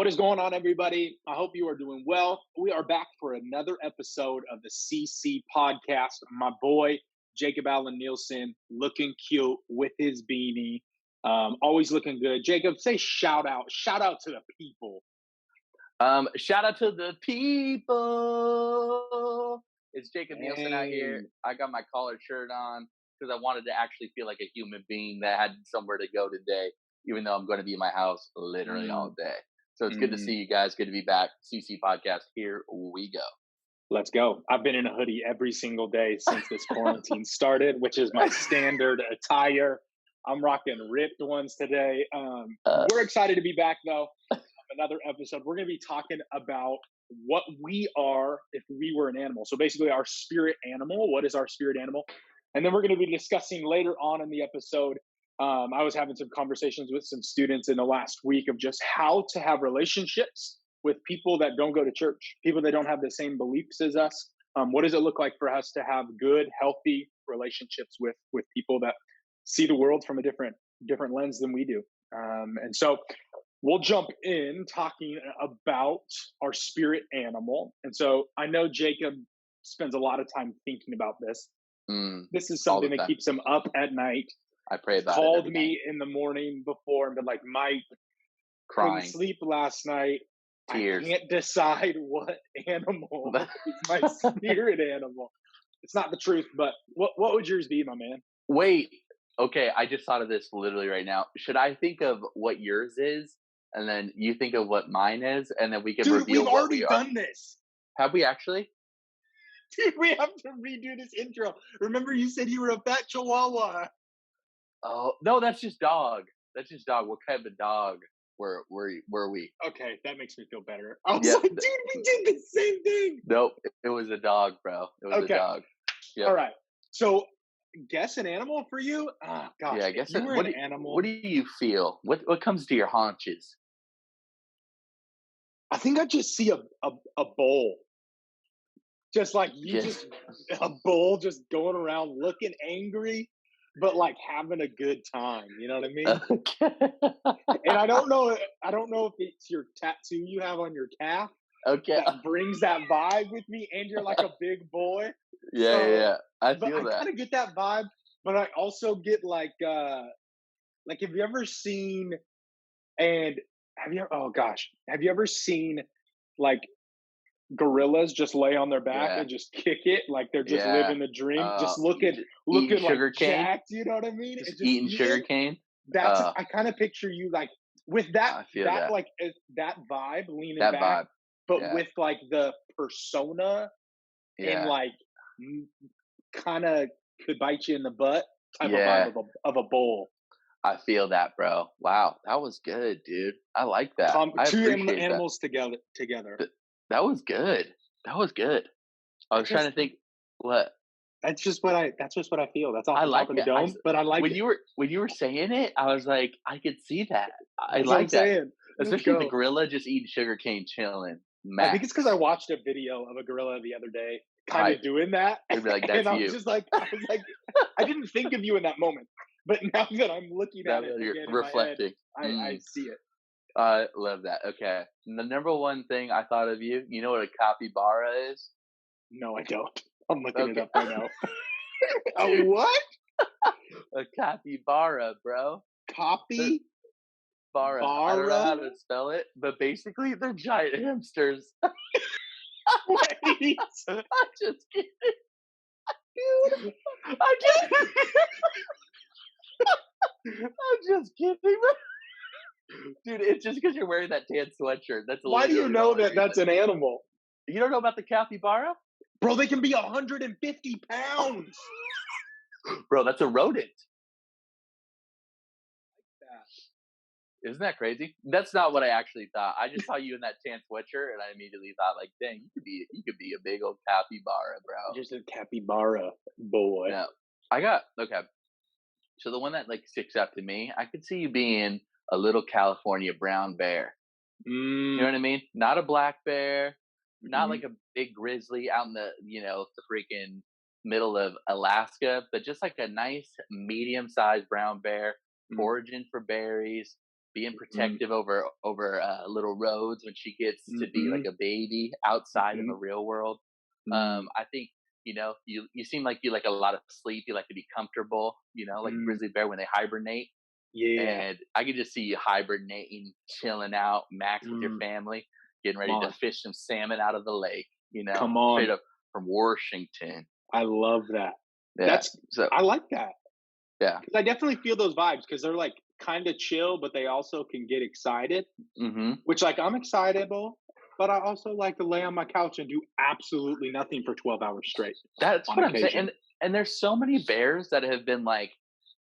What is going on, everybody? I hope you are doing well. We are back for another episode of the CC Podcast. My boy, Jacob Allen Nielsen, looking cute with his beanie. Always looking good. Jacob, say shout out. Shout out to the people. Shout out to the people. It's Jacob Nielsen out here. I got my collared shirt on because I wanted to actually feel like a human being that had somewhere to go today, even though I'm going to be in my house literally all day. So it's good to see you guys. Good to be back. CC Podcast. Here we go. Let's go. I've been in a hoodie every single day since this quarantine started, which is my standard attire. I'm rocking ripped ones today. We're excited to be back, though. Another episode. We're going to be talking about what we are if we were an animal. So basically our spirit animal. What is our spirit animal? And then we're going to be discussing later on in the episode. I was having some conversations with some students in the last week of just how to have relationships with people that don't go to church, people that don't have the same beliefs as us. What does it look like for us to have good, healthy relationships with people that see the world from a different lens than we do? And so we'll jump in talking about our spirit animal. And so I know Jacob spends a lot of time thinking about this. This is something that keeps him up at night. I pray about it. Called me in the morning before and been like, Mike, crying. Couldn't sleep last night. Tears. I can't decide what animal is my spirit animal. It's not the truth, but what would yours be, my man? Wait. Okay, I just thought of this literally right now. Should I think of what yours is, and then you think of what mine is, and then we can reveal we've what already we are? done this. Have we actually? Dude, we have to redo this intro. Remember you said you were a fat chihuahua. Oh, no, that's just dog. That's just dog. What kind of dog were we? Okay, that makes me feel better. I was like, dude, we did the same thing. Nope, it was a dog, bro. It was a dog. Yep. All right. So, guess an animal for you? Oh, gosh. Yeah, I guess you were an animal. What do you feel? What comes to your haunches? I think I just see a bull. Just like just a bull just going around looking angry, but like having a good time. You know what I mean? Okay. And I don't know if it's your tattoo you have on your calf. Okay. That brings that vibe with me, and you're like a big boy. Yeah. I feel I kind of get that vibe, but I also get like have you ever seen have you ever seen like gorillas just lay on their back and just kick it like they're just living the dream, just looking like sugar cane, jacked, you know what I mean? just eating sugar cane. That's I kind of picture you like with that like that vibe leaning that back, vibe. But with like the persona and like kind of could bite you in the butt type of vibe of a bull. I feel that, bro. Wow, that was good, dude. I like that. Two animals together. That was good. I was trying to think what. That's just what I feel. That's all I like the dome, but I like when you were saying it, I was like, I could see that. I like that. Saying. Especially the gorilla just eating sugarcane, chilling. Max. I think it's because I watched a video of a gorilla the other day, kind of doing that. I'd be like, that's and I was like, I didn't think of you in that moment, but now that I'm looking at it, you're again, reflecting. In my head, I see it. I love that. Okay, and the number one thing I thought of you. You know what a capybara is? No, I don't. I'm looking it up right now. A what? A capybara, bro. Copy. Bara. I don't know how to spell it, but basically they're giant hamsters. Wait. I'm just kidding. Dude. I'm just kidding. Dude, it's just because you're wearing that tan sweatshirt. Why do you know that that's an animal? You don't know about the capybara? Bro, they can be 150 pounds. Bro, that's a rodent. Isn't that crazy? That's not what I actually thought. I just saw you in that tan sweatshirt, and I immediately thought, like, dang, you could be a big old capybara, bro. Just a capybara boy. Yeah. Okay. So the one that like sticks out to me, I could see you being a little California brown bear. You know what I mean? Not a black bear, not like a big grizzly out in the freaking middle of Alaska, but just like a nice medium-sized brown bear, foraging for berries, being Mm-hmm. protective over little roads when she gets to be Mm-hmm. like a baby outside in Mm-hmm. the real world. Mm-hmm. I think you seem like you like a lot of sleep. You like to be comfortable. Like a Mm-hmm. grizzly bear when they hibernate. Yeah. And I could just see you hibernating, chilling out, max with your Mm, family, getting come ready to on. fish some salmon out of the lake. Come Straight on. up from Washington. I love that. Yeah. That's So I like that. yeah. 'Cause I definitely feel those vibes because they're like kind of chill, but they also can get excited. Hmm. Which like I'm excitable, but I also like to lay on my couch and do absolutely nothing for 12 hours straight That's on what I'm saying. occasion. And there's so many bears that have been like,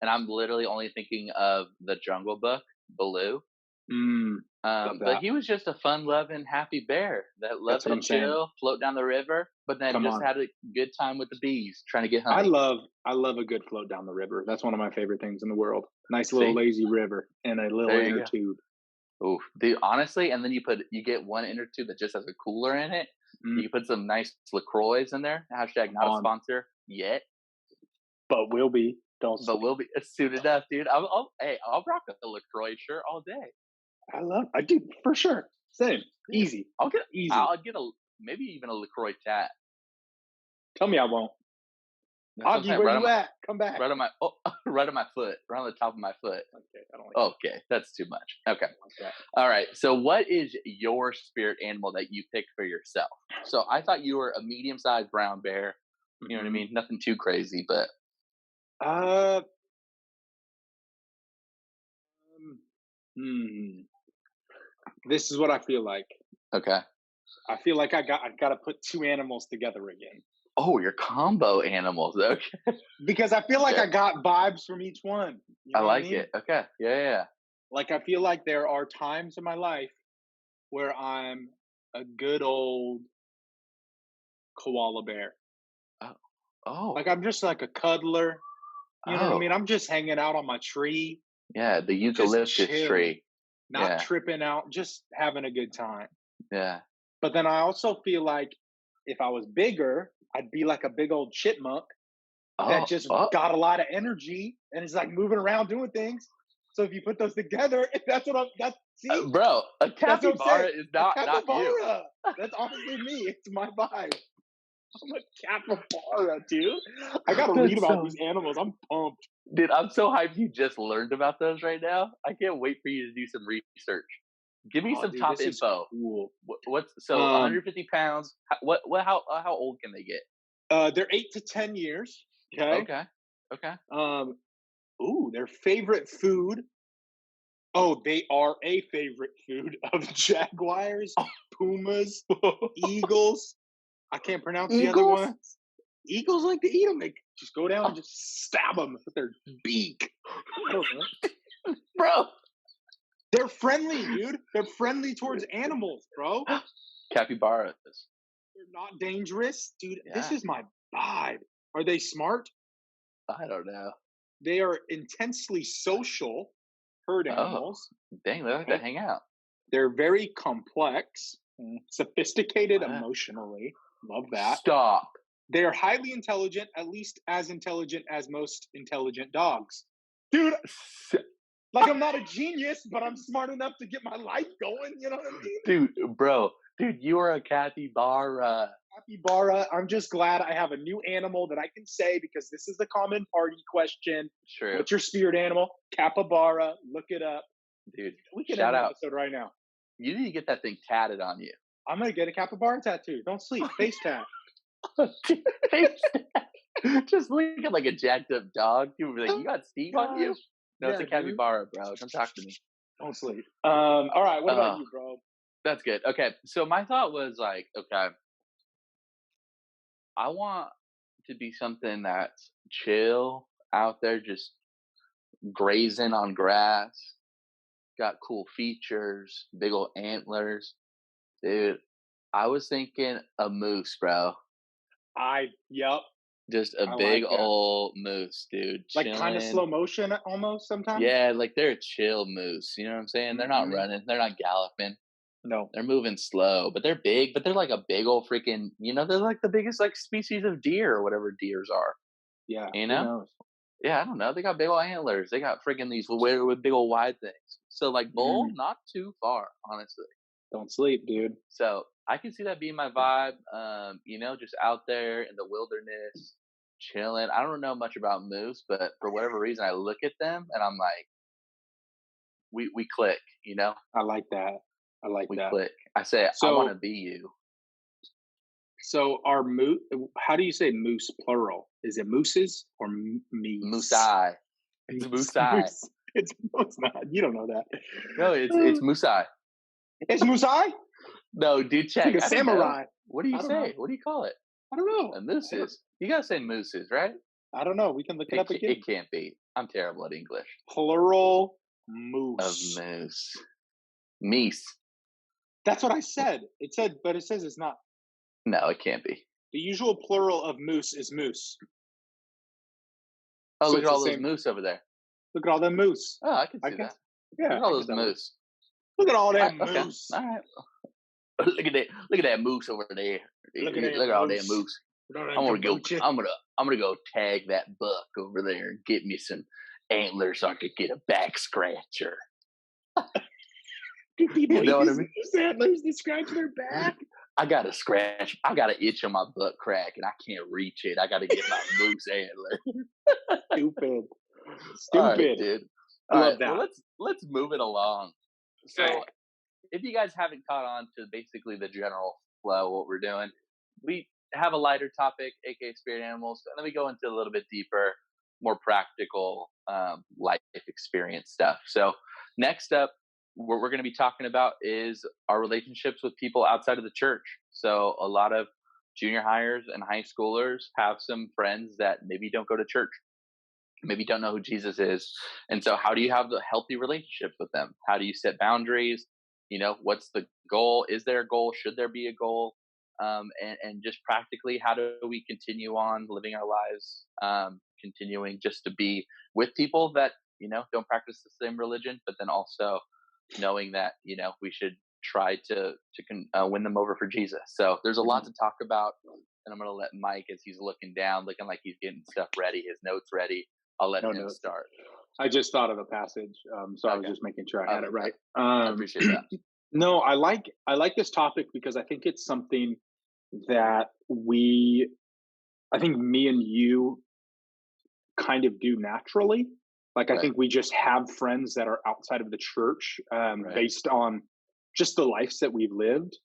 and I'm literally only thinking of the Jungle Book, Baloo. Mm, love But that. he was just a fun-loving, happy bear that That's loved what to I'm saying. chill, float down the river, but then Come just on. had a good time with the bees, trying to get I honey. love I love a good float down the river. That's one of my favorite things in the world. Nice little See, lazy river and a little there you inner go. tube. Ooh, dude, honestly, and then you get one inner tube that just has a cooler in it. Mm, You can put some nice LaCroix in there. Hashtag come not a on. sponsor yet, But will be. Don't but sleep. we'll be soon enough, dude. I'll rock a LaCroix shirt all day. I do for sure. Same. Yeah. Easy. I'll get Easy. I'll get a maybe even a LaCroix tat. Tell me I won't. That's what I'm Augie, saying. where you at? Come back. Right on my right on my foot, right on the top of my foot. Okay, I don't like Okay, that's too much. Okay. that. I don't like that. All right. So what is your spirit animal that you picked for yourself? So I thought you were a medium-sized brown bear. You know what I Mhm. mean? Nothing too crazy, but Uh, um, hmm. This is what I feel like. okay. I feel like I got to put two animals together again Oh, your combo animals. Okay. because I feel like Okay. I got vibes from each one. You I know what I like mean? it. Okay. Yeah, yeah, yeah. Like I feel like there are times in my life where I'm a good old koala bear. Oh. Oh. Like I'm just like a cuddler. You know what I Oh. mean? I'm just hanging out on my tree, Yeah, the just eucalyptus chilling, tree. not Yeah. tripping out, just having a good time. Yeah. But then I also feel like if I was bigger, I'd be like a big old chipmunk that Oh. just Oh. got a lot of energy and is like moving around doing things. So if you put those together, that's what I'm. That's see, Bro, a that's what I'm saying. capybara is A not you. capybara. That's honestly me. It's my vibe. I'm a capybara, dude. I gotta read That's about so these animals. I'm pumped. Dude, I'm so hyped you just learned about those right now. I can't wait for you to do some research. Give me Oh, some dude, top this is info. cool. What's so Um, 150 pounds? How old can they get? they're 8 to 10 years. Okay. Okay, okay. Um, ooh, their favorite food. Oh, they are a favorite food of jaguars, pumas, eagles. I can't pronounce the other Eagles, ones. Eagles like to eat them. They just go down and just stab them with their beak. I don't know. bro. They're friendly, dude. They're friendly towards animals, bro. Capybaras. They're not dangerous, dude. This Yeah, is my vibe. Are they smart? I don't know. They are intensely social herd Oh, animals. dang, they like to Okay. hang out. They're very complex, sophisticated What? emotionally. Love that. Stop. They are highly intelligent, at least as intelligent as most intelligent dogs. Dude, S- like I'm not a genius, but I'm smart enough to get my life going. You know what I mean? Dude, you are a capybara. Capybara. I'm just glad I have a new animal that I can say because this is the common party question. True, What's your spirit animal? Capybara. Look it up. dude. We can end Shout the out. episode right now. You need to get that thing tatted on you. I'm gonna get a capybara tattoo. Don't sleep. Face tat. Just looking like a jacked up dog. People be like, "You got Steve on you?" Gosh. No, it's Yeah, a dude. capybara, bro. Don't talk to me. Don't sleep. All right. What about Uh, you, bro? that's good. Okay, so my thought was like, okay, I want to be something that's chill out there, just grazing on grass. Got cool features, big old antlers, dude. I was thinking a moose, bro. Yep. Just a I big like that. old moose, dude. Like kind of Chilling. slow motion almost sometimes. Yeah, like they're a chill moose. You know what I'm saying? They're not Hmm. running. They're not galloping. No. They're moving slow, but they're big. But they're like a big old freaking. They're like the biggest like species of deer or whatever deers are. Yeah. You Who know? knows? Yeah, I don't know. They got big old antlers. They got freaking these with big old wide things. So like Bull, not too far, honestly. Don't sleep, dude. So I can see that being my vibe. Just out there in the wilderness, chilling. I don't know much about moose, but for whatever reason, I look at them and I'm like, we click. I like that. We click. I say, I want to be you. So our moose, how do you say moose plural? Is it mooses or meese? Moosei. It's moosei. It's not. You don't know that. No, it's moosei. It's moosei? No, dude, check. It's like a samurai. What do you say? What do you call it? I don't know. Mooses. You gotta say mooses, right? I don't know. We can look it up again. It can't be. I'm terrible at English. Plural moose. Of moose. Meese. That's what I said. But it says it's not. No, it can't be. The usual plural of moose is moose. Oh, so look at all those moose over there. Look at all them moose. Oh, I can see that. Yeah. Look at all those moose. Look at all that moose. All right. Look at that moose over there. Look at all that moose. I'm gonna go tag that buck over there and get me some antlers so I could get a back scratcher. Do people use antlers to scratch their back? I got an itch on my butt crack and I can't reach it. I gotta get my moose antler. Stupid. All right, dude. All right, that. Well, let's move it along. So if you guys haven't caught on to basically the general flow of what we're doing, we have a lighter topic, aka spirit animals, and then we go into a little bit deeper, more practical life experience stuff. So next up, what we're going to be talking about is our relationships with people outside of the church. So a lot of junior hires and high schoolers have some friends that maybe don't go to church, maybe don't know who Jesus is. And so how do you have the healthy relationships with them? How do you set boundaries? What's the goal? Is there a goal? Should there be a goal? And just practically, how do we continue on living our lives, continuing just to be with people that, don't practice the same religion, but then also knowing that, we should try to win them over for Jesus. So there's a lot to talk about, and I'm going to let Mike, as he's looking like he's getting stuff ready, his notes ready. I'll let him start. I just thought of a passage, so I was just making sure I had it right. I appreciate that. No, I like this topic because I think it's something that I think me and you kind of do naturally. Like, I think we just have friends that are outside of the church, based on just the lives that we've lived.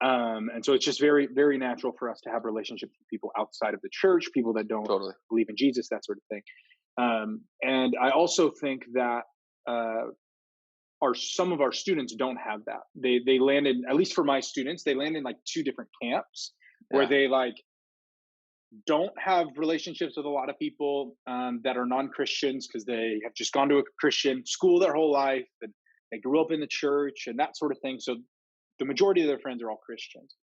And so it's just very, very natural for us to have relationships with people outside of the church, people that don't believe in Jesus, that sort of thing. And I also think that some of our students don't have that. They land in, at least for my students, they land in like two different camps where they don't have relationships with a lot of people that are non-Christians because they have just gone to a Christian school their whole life and they grew up in the church and that sort of thing. So the majority of their friends are all Christians.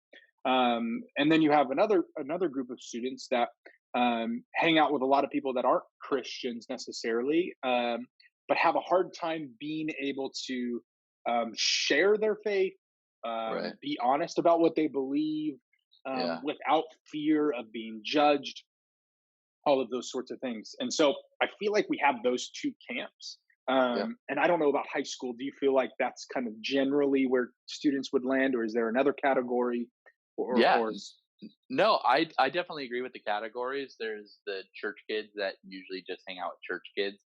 And then you have another group of students that hang out with a lot of people that aren't Christians necessarily, but have a hard time being able to share their faith, be honest about what they believe, without fear of being judged, all of those sorts of things. And so I feel like we have those two camps. And I don't know about high school. Do you feel like that's kind of generally where students would land, or is there another category? No, I definitely agree with the categories. There's the church kids that usually just hang out with church kids.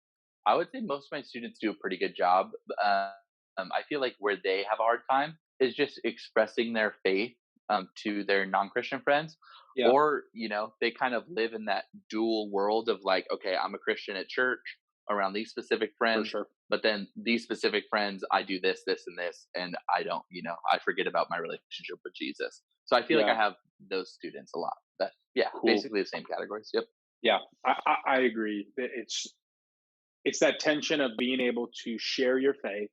I would say most of my students do a pretty good job. I feel like where they have a hard time is just expressing their faith to their non-Christian friends, or they kind of live in that dual world of like, okay, I'm a Christian at church around these specific friends, but then these specific friends, I do this, this, and this, and I don't, I forget about my relationship with Jesus. So I feel like I have those students a lot. But basically the same categories. Yep. Yeah, I agree. It's that tension of being able to share your faith,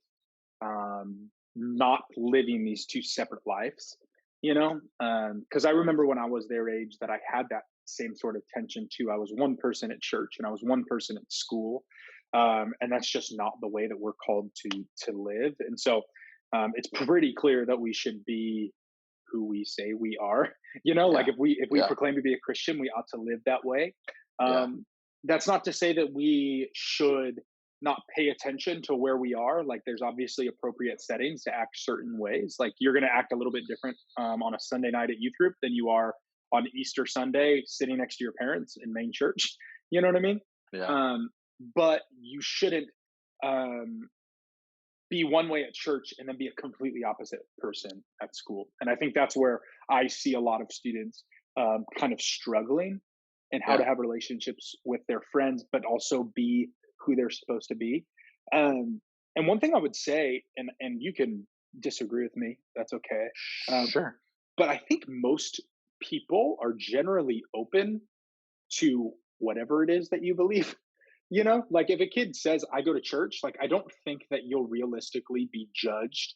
not living these two separate lives. Because I remember when I was their age that I had that same sort of tension too. I was one person at church and I was one person at school, and that's just not the way that we're called to live. And so it's pretty clear that we should be who we say we are. Like if we proclaim to be a Christian, we ought to live that way. That's not to say that we should not pay attention to where we are. Like there's obviously appropriate settings to act certain ways. Like you're going to act a little bit different on a Sunday night at youth group than you are on Easter Sunday sitting next to your parents in main church. You know what I mean? Yeah. But you shouldn't be one way at church and then be a completely opposite person at school. And I think that's where I see a lot of students kind of struggling and how to have relationships with their friends, but also be who they're supposed to be. And one thing I would say, and you can disagree with me, that's okay. Sure. But I think most people are generally open to whatever it is that you believe. You know, like if a kid says, I go to church, like I don't think that you'll realistically be judged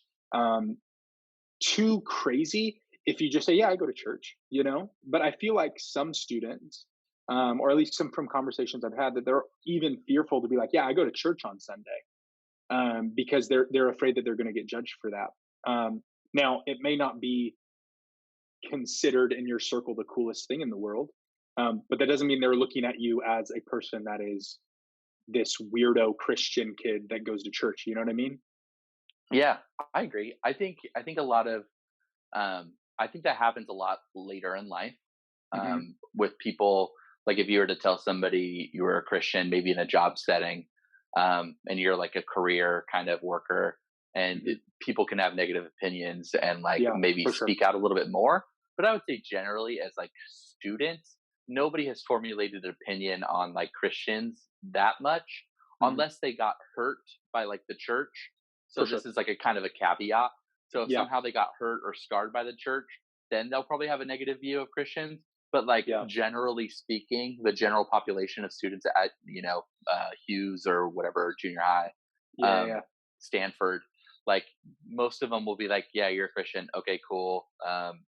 too crazy if you just say, yeah, I go to church, you know? But I feel like some students, or at least some from conversations I've had, that they're even fearful to be like, yeah, I go to church on Sunday, because they're afraid that they're going to get judged for that. Now, it may not be considered in your circle the coolest thing in the world, but that doesn't mean they're looking at you as a person that is this weirdo Christian kid that goes to church. You know what I mean? Yeah, I agree. I think a lot of I think that happens a lot later in life, Mm-hmm. with people. Like if you were to tell somebody you were a Christian, maybe in a job setting, and you're like a career kind of worker, and Mm-hmm. people can have negative opinions and like Yeah, maybe for sure. speak out a little bit more. But I would say generally, as like students, nobody has formulated an opinion on like Christians that much, Mm-hmm. unless they got hurt by like the church. So For sure. this is like a kind of a caveat. So if Yeah. somehow they got hurt or scarred by the church, then they'll probably have a negative view of Christians. But like Yeah. generally speaking, the general population of students at Hughes or whatever junior high, Yeah. Yeah. Stanford, like most of them will be like, yeah, you're a Christian, okay, cool.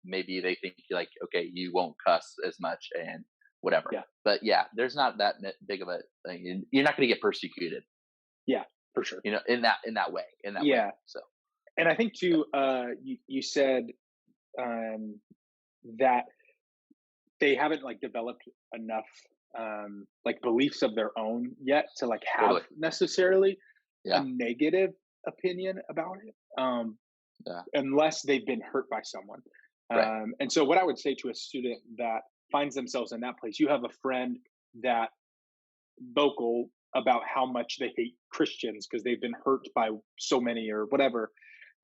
Maybe they think like, okay, you won't cuss as much and whatever. Yeah. But yeah, there's not that big of a thing. You're not going to get persecuted, Yeah. For sure. in that way, Yeah. So And I think yeah, too, you said that they haven't like developed enough like beliefs of their own yet to like have totally, necessarily a yeah, negative opinion about it, yeah, unless they've been hurt by someone. right, And so what I would say to a student that finds themselves in that place, you have a friend that vocal about how much they hate Christians because they've been hurt by so many or whatever.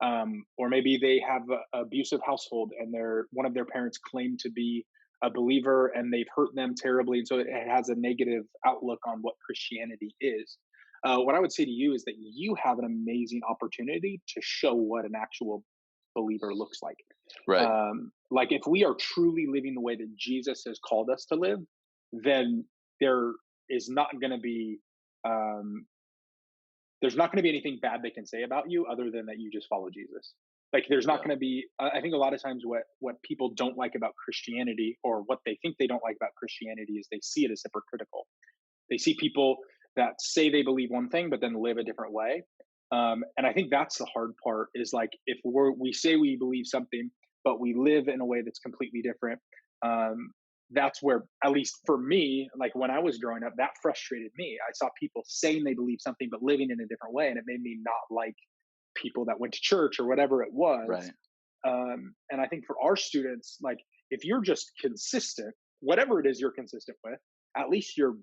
Or maybe they have an abusive household and one of their parents claimed to be a believer and they've hurt them terribly, and so it has a negative outlook on what Christianity is. What I would say to you is that you have an amazing opportunity to show what an actual believer looks like. right, Like if we are truly living the way that Jesus has called us to live, then there is not going to be um, there's not going to be anything bad they can say about you other than that you just follow Jesus. Like there's not yeah, going to be. I think a lot of times what people don't like about Christianity, or what they think they don't like about Christianity, is they see it as hypocritical. They see people that say they believe one thing but then live a different way. And I think that's the hard part. Is like if we say we believe something but we live in a way that's completely different. That's where, at least for me, like when I was growing up, that frustrated me. I saw people saying they believe something but living in a different way, and it made me not like people that went to church or whatever it was. right, And I think for our students, like if you're just consistent, whatever it is you're consistent with, at least you're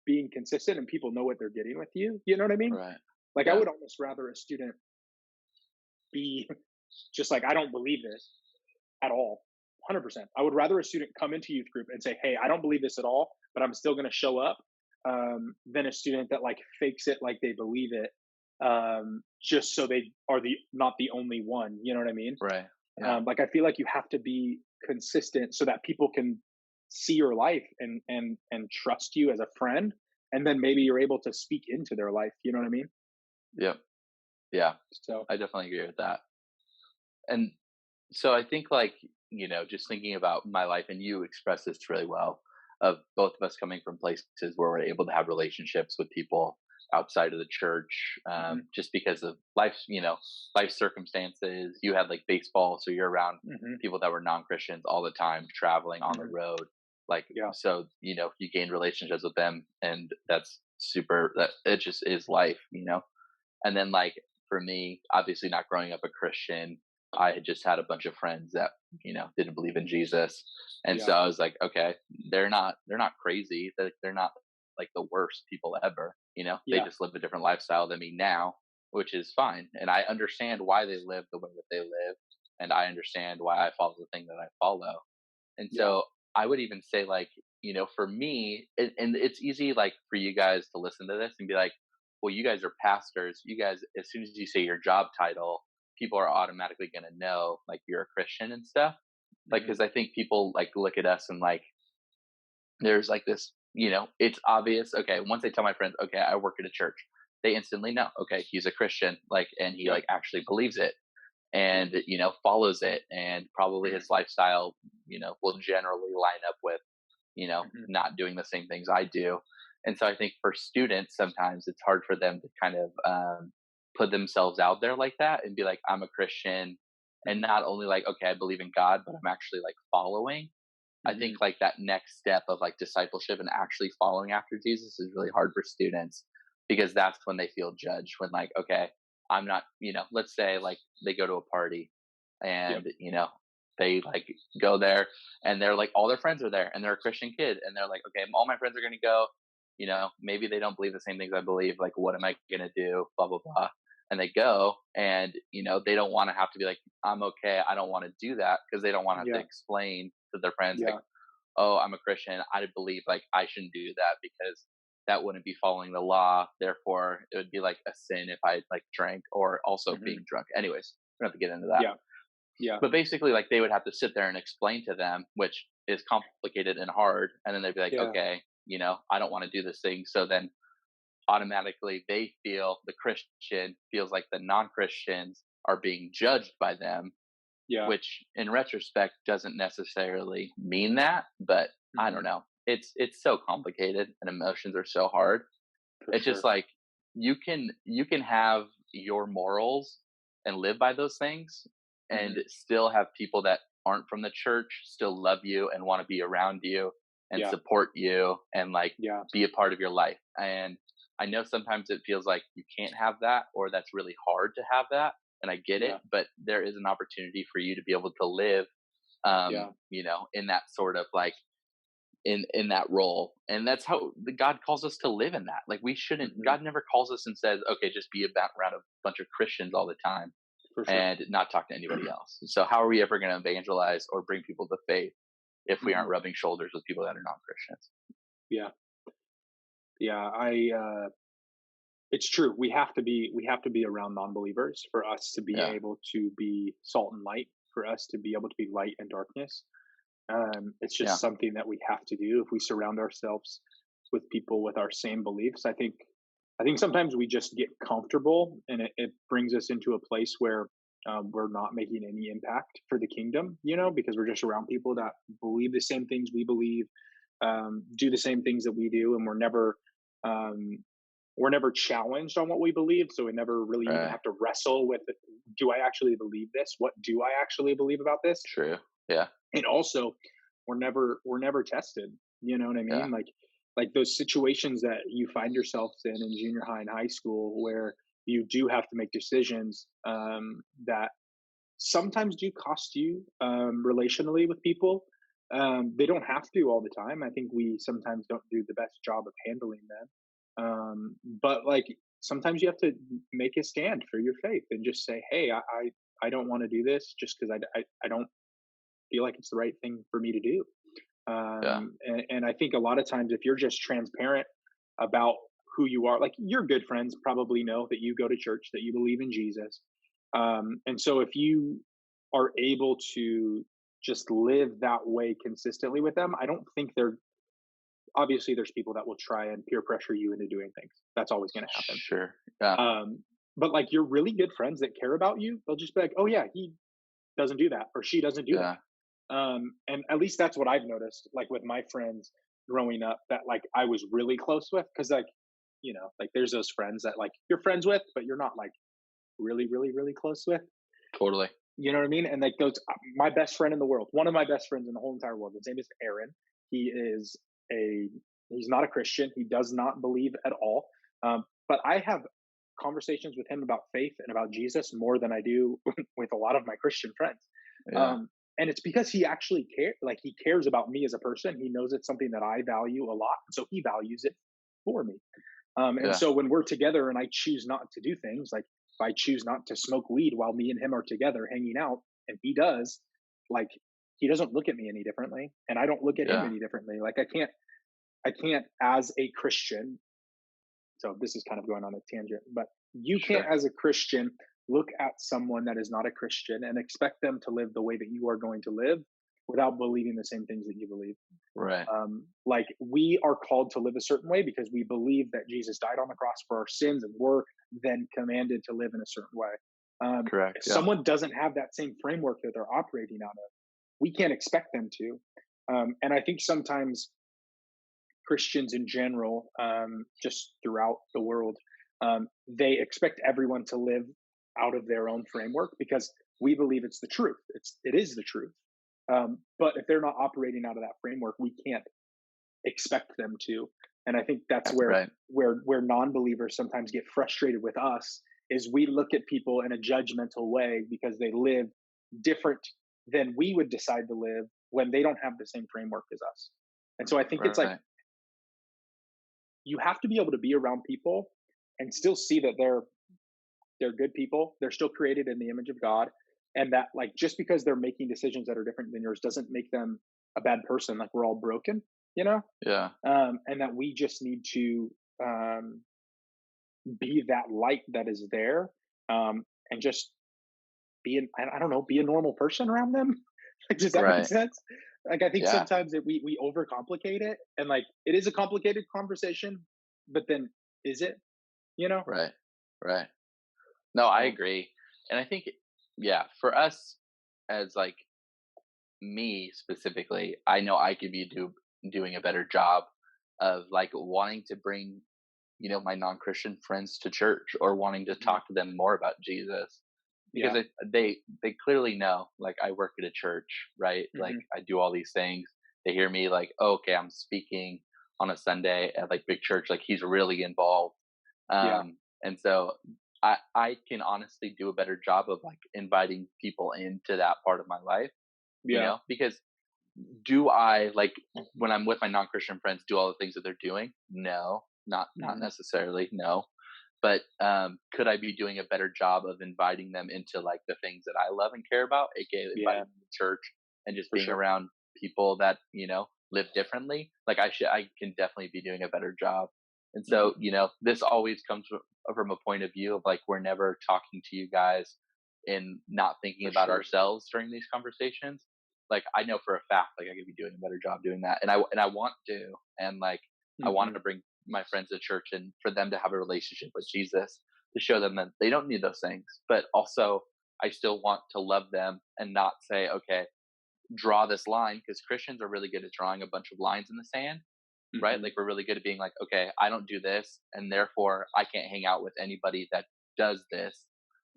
being consistent and people know what they're getting with you. You know what I mean? right, Like I yeah, would almost rather a student be just like, I don't believe this at all. 100%. I would rather a student come into youth group and say, hey, I don't believe this at all, but I'm still going to show up, than a student that like fakes it like they believe it, just so they are not the only one. You know what I mean? right, yeah, Like I feel like you have to be consistent so that people can see your life and trust you as a friend, and then maybe you're able to speak into their life. You know what I mean? yep, yeah. So I definitely agree with that. And so I think like, just thinking about my life, and you express this really well, of both of us coming from places where we're able to have relationships with people outside of the church, hmm just because of life circumstances. You had like baseball, so you're around hmm people that were non-Christians all the time, traveling on the hmm road. Like, yeah, so, you gain relationships with them, and that's super, that it just is life, you know? And then like for me, obviously not growing up a Christian, I had just had a bunch of friends that, didn't believe in Jesus. And so Yeah. I was like, okay, they're not crazy. They're not like the worst people ever. They Yeah. just live a different lifestyle than me now, which is fine. And I understand why they live the way that they live. And I understand why I follow the thing that I follow. And Yeah. so I would even say, like, for me, and it's easy, like, for you guys to listen to this and be like, well, you guys are pastors. You guys, as soon as you say your job title, people are automatically going to know, like, you're a Christian and stuff. Like, Hmm. because I think people, like, look at us and, like, there's like this, it's obvious. Okay. Once I tell my friends, okay, I work at a church, they instantly know, okay, he's a Christian, like, and he, Yep. like, actually believes it Yep. and follows it, and probably his lifestyle will generally line up with Hmm. not doing the same things I do. And so I think for students sometimes it's hard for them to kind of put themselves out there like that and be like, I'm a Christian, and Hmm. not only like, okay, I believe in God, but I'm actually like following. I think Hmm. like that next step of like discipleship and actually following after Jesus is really hard for students, because that's when they feel judged, when like, okay, I'm not, let's say like they go to a party Yep. and, they like go there and they're like, all their friends are there and they're a Christian kid. And they're like, okay, all my friends are going to go, maybe they don't believe the same things I believe. Like, what am I going to do? Blah, blah, blah. And they go and, they don't want to have to be like, I'm okay, I don't want to do that, because they don't want to have to Yeah. explain to their friends, like, Yeah. oh, I'm a Christian, I believe like I shouldn't do that because that wouldn't be following the law. Therefore, it would be like a sin if I like drank or also Hmm. being drunk. Anyways, we don't have to get into that. Yeah. Yeah. But basically, like they would have to sit there and explain to them, which is complicated and hard. And then they'd be like, Yeah. okay, I don't want to do this thing. So then automatically they feel, the Christian feels like the non Christians are being judged by them, Yeah. which in retrospect doesn't necessarily mean that, but I Hmm. don't know. It's so complicated and emotions are so hard. For It's just sure. like you can have your morals and live by those things, and Hmm. still have people that aren't from the church still love you and want to be around you and Yeah. support you and like Yeah. be a part of your life. And I know sometimes it feels like you can't have that, or that's really hard to have that, and I get it, Yeah. but there is an opportunity for you to be able to live Yeah. in that sort of like in that role. And that's how the God calls us to live, in that. Like, we shouldn't, Hmm. God never calls us and says, okay, just be about around a bunch of Christians all the time For sure. and not talk to anybody else. So how are we ever going to evangelize or bring people to faith if we Hmm. aren't rubbing shoulders with people that are non-Christians? Yeah. Yeah. It's true. We have to be around non-believers for us to be Yeah. able to be salt and light, for us to be able to be light and darkness. It's just Yeah. something that we have to do if we surround ourselves with people with our same beliefs. I think sometimes we just get comfortable, and it brings us into a place where we're not making any impact for the kingdom, because we're just around people that believe the same things we believe, do the same things that we do, and um, we're never challenged on what we believe. So we never really even Right. have to wrestle with, do I actually believe this? What do I actually believe about this? True. Yeah. And also, we're never tested. You know what I Yeah. mean? Like those situations that you find yourselves in junior high and high school, where you do have to make decisions that sometimes do cost you relationally with people. They don't have to all the time. I think we sometimes don't do the best job of handling them. But like, sometimes you have to make a stand for your faith and just say, hey, I don't want to do this just because I don't feel like it's the right thing for me to do. Yeah. And I think a lot of times, if you're just transparent about who you are, like, your good friends probably know that you go to church, that you believe in Jesus. And so if you are able to just live that way consistently with them, I don't think they're, obviously there's people that will try and peer pressure you into doing things. That's always going to happen. Sure. Yeah. But like, your really good friends that care about you, they'll just be like, oh yeah, he doesn't do that, or she doesn't do Yeah. that. And at least that's what I've noticed, like with my friends growing up, that like I was really close with, because like, like there's those friends that like you're friends with, but you're not like really, really, really close with. Totally. You know what I mean? And like those, my best friend in the world, one of my best friends in the whole entire world, his name is Aaron. He is a He's not a Christian. He does not believe at all. But I have conversations with him about faith and about Jesus more than I do with a lot of my Christian friends. Yeah. And it's because he actually he cares about me as a person. He knows it's something that I value a lot. So he values it for me. And Yeah. so when we're together and I choose not to do things, like if I choose not to smoke weed while me and him are together hanging out, and he does, like he doesn't look at me any differently, and I don't look at him Yeah. any differently. Like I can't as a Christian. So this is kind of going on a tangent, but you can't Sure. as a Christian look at someone that is not a Christian and expect them to live the way that you are going to live without believing the same things that you believe. Right. Like we are called to live a certain way because we believe that Jesus died on the cross for our sins and we're then commanded to live in a certain way. Correct. If Yeah. someone doesn't have that same framework that they're operating out of, we can't expect them to. And I think sometimes Christians in general, just throughout the world, they expect everyone to live out of their own framework because we believe it's the truth. It is the truth. But if they're not operating out of that framework, we can't expect them to. And I think that's Right. where non-believers sometimes get frustrated with us is we look at people in a judgmental way because they live different than we would decide to live when they don't have the same framework as us. And so I think it's like Right. you have to be able to be around people and still see that they're good people. They're still created in the image of God, and that like just because they're making decisions that are different than yours doesn't make them a bad person. Like we're all broken, you know, Yeah. and that we just need to um, be that light that is there, and just I don't know, be a normal person around them. Like, does that make Right. sense? Like, I think Yeah. sometimes that we overcomplicate it, and like it is a complicated conversation, but then is it? You know? Right. Right. No, I So agree. And I think, yeah, for us as like me specifically, I know I could be doing a better job of like wanting to bring, my non-Christian friends to church or wanting to mhm, talk to them more about Jesus because yeah, they clearly know like I work at a church, right? Like hmm I do all these things. They hear me like, oh, okay, I'm speaking on a Sunday at like big church. Like he's really involved. yeah, And so I can honestly do a better job of like inviting people into that part of my life, yeah, because do I like when I'm with my non-Christian friends do all the things that they're doing? No, not hmm necessarily. No, but could I be doing a better job of inviting them into like the things that I love and care about, aka yeah, inviting them to church and just for being sure. around people that live differently? Like I can definitely be doing a better job. And Hmm so this always comes from a point of view of like we're never talking to you guys and not thinking For about sure. ourselves during these conversations. Like I know for a fact like I could be doing a better job doing that, and I want to, and like I want Hmm to bring my friends to church and for them to have a relationship with Jesus, to show them that they don't need those things, but also I still want to love them and not say, okay, draw this line, because Christians are really good at drawing a bunch of lines in the sand, right? hmm Like we're really good at being like, okay, I don't do this, and therefore I can't hang out with anybody that does this.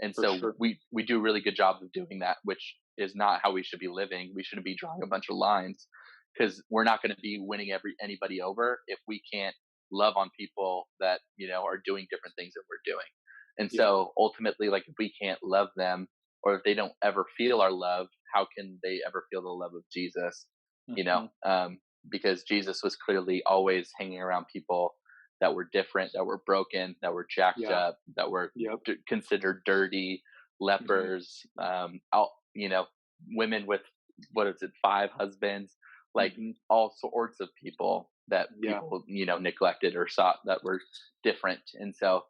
And For so sure. we do a really good job of doing that, which is not how we should be living. We shouldn't be drawing a bunch of lines because we're not going to be winning anybody over if we can't love on people that are doing different things that we're doing. And Yeah. so ultimately, like if we can't love them or if they don't ever feel our love, how can they ever feel the love of Jesus? You know, hmm because Jesus was clearly always hanging around people that were different, that were broken, that were jacked Yeah. up, that were Yep. considered dirty, hmm lepers, women with what is it, 5 husbands, like hmm all sorts of people that Yeah. people neglected or saw that were different. And so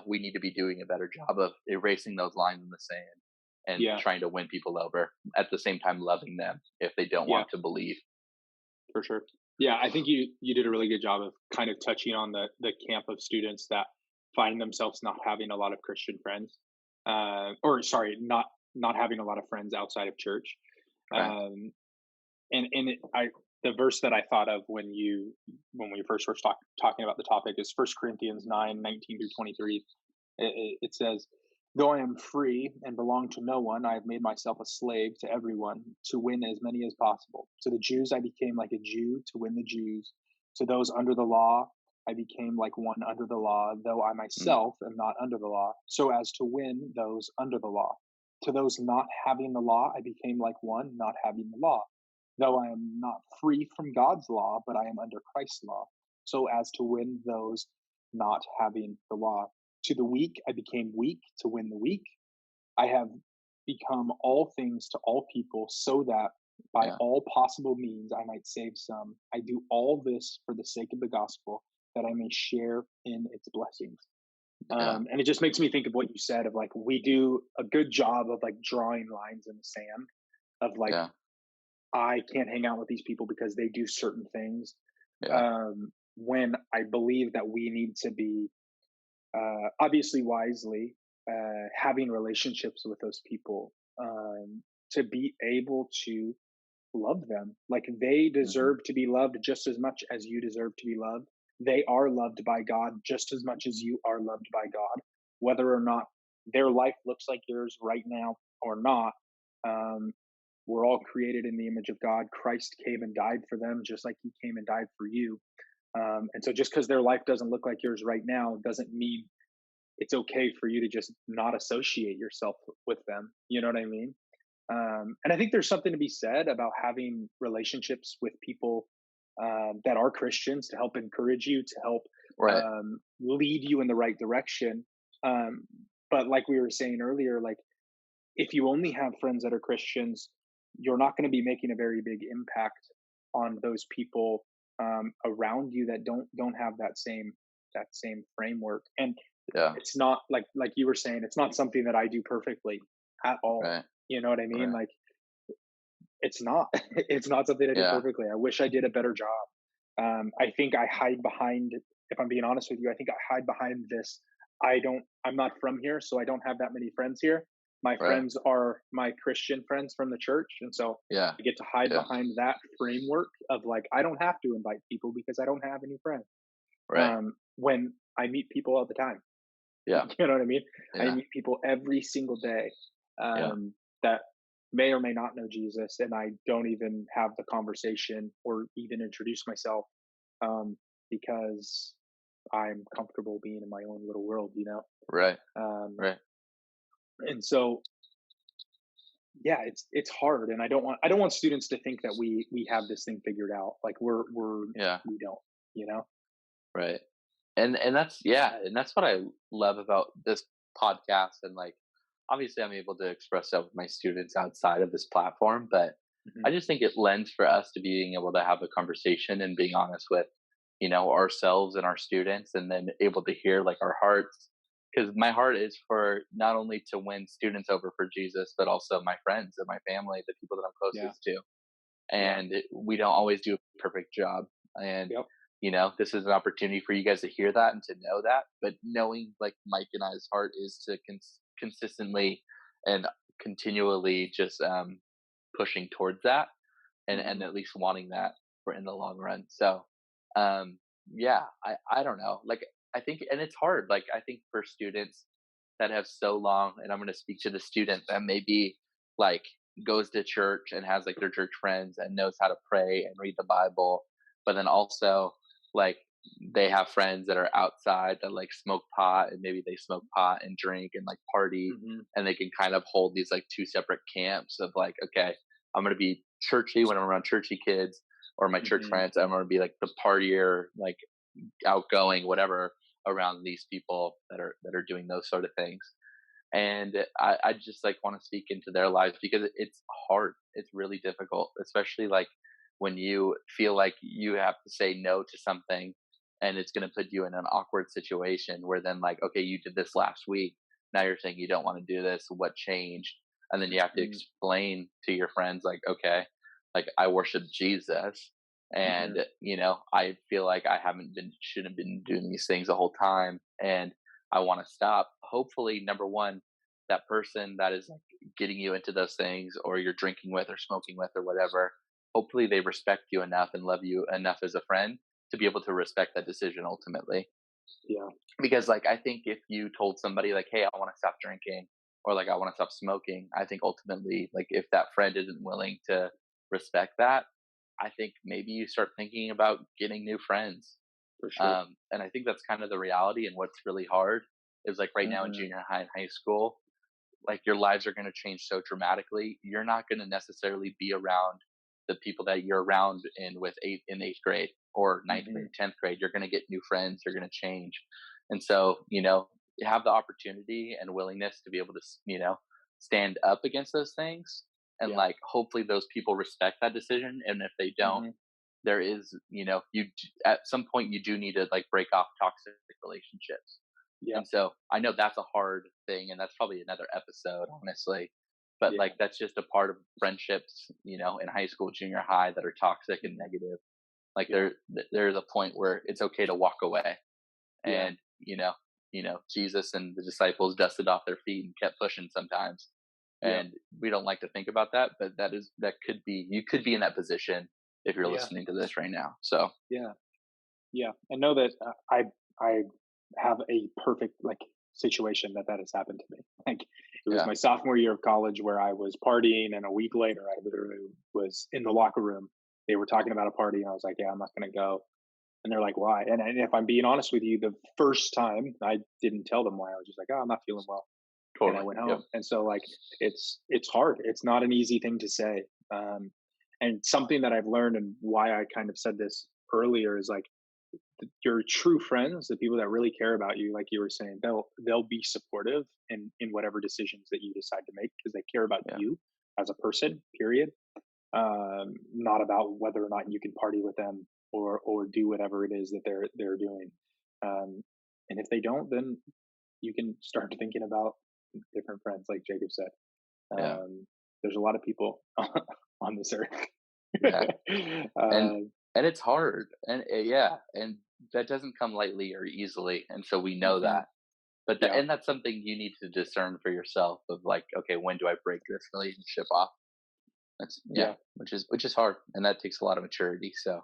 we need to be doing a better job of erasing those lines in the sand and Yeah. trying to win people over at the same time loving them if they don't Yeah. want to believe. For sure. Yeah, I think you did a really good job of kind of touching on the camp of students that find themselves not having a lot of Christian friends, or sorry, not having a lot of friends outside of church. Right. Um, I the verse that I thought of when we first were talking about the topic is First Corinthians 9:19 through 23. It says, "Though I am free and belong to no one, I have made myself a slave to everyone to win as many as possible. To the Jews I became like a Jew to win the Jews. To those under the law, I became like one under the law, though I mm, myself am not under the law, so as to win those under the law. To those not having the law, I became like one not having the law, though I am not free from God's law, but I am under Christ's law, so as to win those not having the law. To the weak, I became weak to win the weak. I have become all things to all people so that by yeah, all possible means I might save some. I do all this for the sake of the gospel, that I may share in its blessings. yeah, And it just makes me think of what you said of like, we do a good job of like drawing lines in the sand of like, yeah, I can't hang out with these people because they do certain things. yeah, When I believe that we need to be obviously wisely having relationships with those people, to be able to love them like they hmm, deserve to be loved just as much as you deserve to be loved. They are loved by God just as much as you are loved by God, whether or not their life looks like yours right now or not. um, we're all created in the image of God. Christ came and died for them just like he came and died for you. And so just because their life doesn't look like yours right now doesn't mean it's okay for you to just not associate yourself with them. You know what I mean? And I think there's something to be said about having relationships with people that are Christians to help encourage you, to help right, lead you in the right direction. Um, but like we were saying earlier, like if you only have friends that are Christians, you're not going to be making a very big impact on those people around you that don't have that same framework. And yeah, it's not like you were saying, it's not something that I do perfectly at all. right, You know what I mean? right, Like it's not it's not something I do yeah, perfectly. I wish I did a better job. I think I hide behind, if I'm being honest with you, I think I hide behind this. I'm not from here, so I don't have that many friends here. My right, friends are my Christian friends from the church. And so yeah, I get to hide yeah, behind that framework of like, I don't have to invite people because I don't have any friends. right, When I meet people all the time. yeah, You know what I mean? I yeah, meet people every single day yeah, that may or may not know Jesus, and I don't even have the conversation or even introduce myself because I'm comfortable being in my own little world, you know? right, Um, right, and so, yeah, it's hard, and I don't want students to think that we have this thing figured out. Like yeah, we don't, you know? right. And that's yeah, and that's what I love about this podcast. And like obviously I'm able to express that with my students outside of this platform, but Hmm. I just think it lends for us to being able to have a conversation and being honest with, ourselves and our students, and then able to hear like our hearts. Because my heart is for not only to win students over for Jesus, but also my friends and my family, the people that I'm Yeah, closest to. yeah, And we don't always do a perfect job. And yep. this is an opportunity for you guys to hear that and to know that. But knowing like Mike and I's heart is to consistently and continually just pushing towards that, and Hmm. at least wanting that for in the long run. So um yeah, I don't know, like I think, and it's hard, like I think for students that have so long, and I'm going to speak to the student that maybe like goes to church and has like their church friends and knows how to pray and read the Bible, but then also like they have friends that are outside that like smoke pot, and maybe they smoke pot and drink and like party, Hmm. and they can kind of hold these like two separate camps of like, okay, I'm going to be churchy when I'm around churchy kids or my church Hmm. friends. I'm going to be like the partier, like outgoing, whatever, around these people that are doing those sort of things. And I just like want to speak into their lives because it's hard. It's really difficult, especially like when you feel like you have to say no to something, and it's going to put you in an awkward situation where then like, okay, you did this last week. Now you're saying you don't want to do this. What changed? And then you have to Hmm. explain to your friends like, okay, like I worship Jesus, Hmm. and I feel like I haven't been shouldn't have been doing these things the whole time, and I want to stop. Hopefully, number one, that person that is like getting you into those things, or you're drinking with or smoking with or whatever, hopefully they respect you enough and love you enough as a friend to be able to respect that decision ultimately. Yeah. Because like I think if you told somebody like, hey, I want to stop drinking, or like I want to stop smoking, I think ultimately like if that friend isn't willing to respect that, I think maybe you start thinking about getting new friends. For sure. And I think that's kind of the reality. And what's really hard is like right now in Mm-hmm. junior high and high school, like your lives are going to change so dramatically. You're not going to necessarily be around the people that you're around in eighth grade or ninth Mm-hmm. grade, 10th grade. You're going to get new friends. You're going to change. And so, you have the opportunity and willingness to be able to, stand up against those things. And Yeah. like, hopefully those people respect that decision. And if they don't, Mm-hmm. there is, at some point you do need to like break off toxic relationships. Yeah. And so I know that's a hard thing, and that's probably another episode, honestly. But Yeah. like that's just a part of friendships, in high school, junior high that are toxic and negative. Like Yeah. there's a point where it's okay to walk away. Yeah. And Jesus and the disciples dusted off their feet and kept pushing sometimes. Yeah. And we don't like to think about that, but that could be you could be in that position if you're Yeah. listening to this right now. So Yeah. Yeah. I know that I have a perfect like situation that has happened to me. Like it was yeah, my sophomore year of college where I was partying, and a week later I literally was in the locker room. They were talking about a party, and I was like, "Yeah, I'm not going to go." And they're like, "Why?" And if I'm being honest with you, the first time I didn't tell them why. I was just like, "Oh, I'm not feeling well," and I totally. went Yep. home. And so like it's hard. It's not an easy thing to say. And something that I've learned, and why I kind of said this earlier, is like your true friends, the people that really care about you, like you were saying, they'll be supportive in whatever decisions that you decide to make because they care about Yeah. you as a person. Period. Not about whether or not you can party with them or do whatever it is that they're doing. And if they don't, then you can start thinking about different friends, like Jacob said. Yeah. There's a lot of people on this earth. Yeah. And uh, and it's hard. And yeah, and that doesn't come lightly or easily. And so we know mhm, that. But yeah, and that's something you need to discern for yourself of like, okay, when do I break this relationship off? That's yeah, which is hard, and that takes a lot of maturity. So,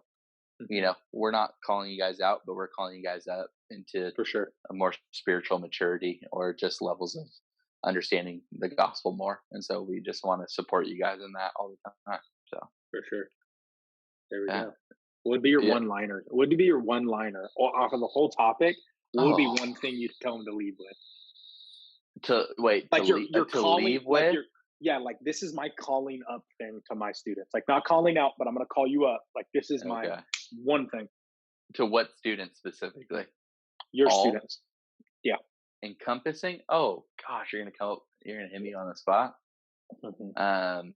mhm, we're not calling you guys out, but we're calling you guys up into for sure. a more spiritual maturity or just levels of understanding the gospel more. And so we just want to support you guys in that all the time. So, For sure. There we yeah. go. What would be your Yeah. one liner? What would be your one liner off of the whole topic? What would be Oh, one thing you'd tell them to leave with? to Like leave you're to calling, leave like with. you're yeah, like this is my calling up thing to my students. Like not calling out, but I'm gonna call you up. Like this is my Okay. one thing. To what students specifically? Your All students. Yeah. encompassing? Oh gosh, you're gonna hit me on the spot. Mhm. Um,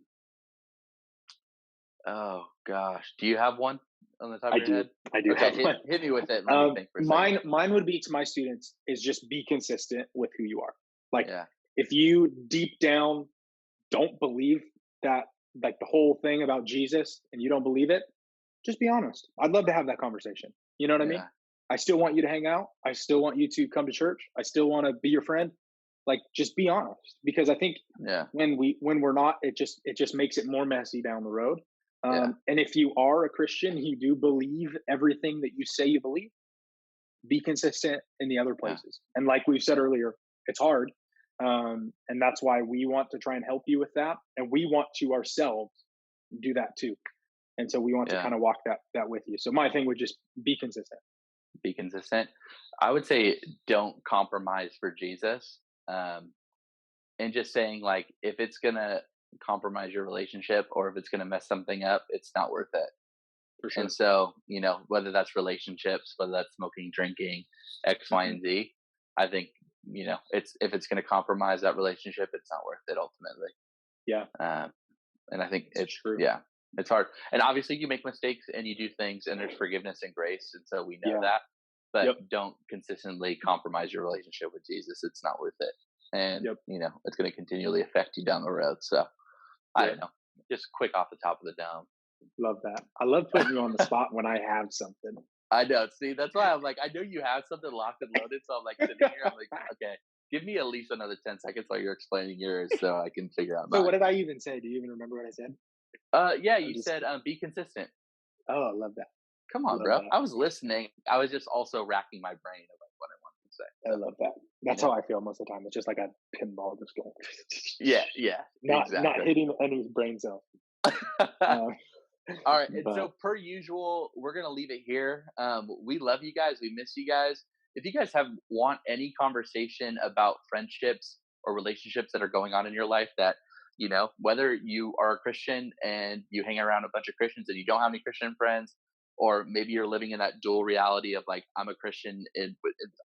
oh gosh. Do you have one on the top of I your do. head? I do Okay, have hit one. hit me with it. Let me think for a second. Mine would be to my students is just be consistent with who you are. Like Yeah. if you deep down don't believe that, like the whole thing about Jesus, and you don't believe it, just be honest. I'd love to have that conversation. You know what I mean? Yeah. I still want you to hang out. I still want you to come to church. I still want to be your friend. Like just be honest, because I think Yeah. when we're not, it just makes it more messy down the road. Yeah. And if you are a Christian, you do believe everything that you say you believe, be consistent in the other Yeah. places. And like we've said earlier, it's hard. And that's why we want to try and help you with that. And we want to ourselves do that too. And so we want to Yeah. kind of walk that with you. So my thing would just be consistent. Be consistent. I would say don't compromise for Jesus. Um, and just saying like if it's gonna compromise your relationship or if it's gonna mess something up, it's not worth it. For And sure. so, whether that's relationships, whether that's smoking, drinking, X, Y, Hmm. and Z, I think, it's if it's going to compromise that relationship, it's not worth it ultimately. Yeah, Um, and I think it's true. it's hard. And obviously, you make mistakes and you do things, and there's forgiveness and grace, and so we know Yeah. that. But Yep. don't consistently compromise your relationship with Jesus. It's not worth it, and Yep. it's going to continually affect you down the road. So I Yep. don't know. Just quick off the top of the dome. Love that. I love putting you on the spot when I have something. I know. See, that's why I'm like, I know you have something locked and loaded. So I'm like sitting here. I'm like, okay, give me at least another 10 seconds while you're explaining yours so I can figure out So what mine. did I even say? Do you even remember what I said? Yeah, I'm you just said be consistent. Oh, I love that. Come on, Love bro. that. I was listening. I was just also racking my brain of like what I wanted to say. I So, love that. That's how I feel most of the time. It's just like a pinball just going. yeah, Not exactly. hitting any brain cells. Um, All right. And But so, per usual, we're going to leave it here. We love you guys. We miss you guys. If you guys want any conversation about friendships or relationships that are going on in your life that, whether you are a Christian and you hang around a bunch of Christians and you don't have any Christian friends, or maybe you're living in that dual reality of like, I'm a Christian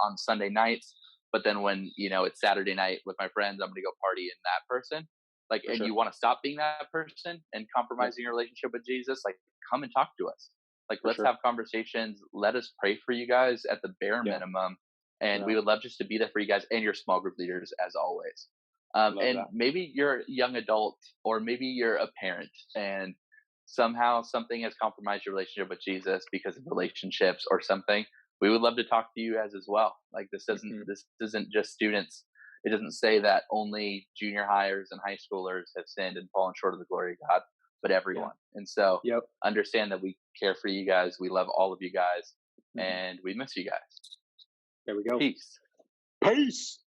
on Sunday nights, but then when, it's Saturday night with my friends, I'm going to go party in that person. Like, for and sure. you want to stop being that person and compromising your relationship with Jesus, like, come and talk to us. Like, let's have conversations. Let us pray for you guys at the bare minimum. And we would love just to be there for you guys and your small group leaders as always. And maybe you're a young adult, or maybe you're a parent, and somehow something has compromised your relationship with Jesus because of relationships or something. We would love to talk to you guys as well. Like, this isn't just students. It doesn't say that only junior hires and high schoolers have sinned and fallen short of the glory of God, but everyone. And so understand that we care for you guys. We love all of you guys, and we miss you guys. There we go. Peace. Peace.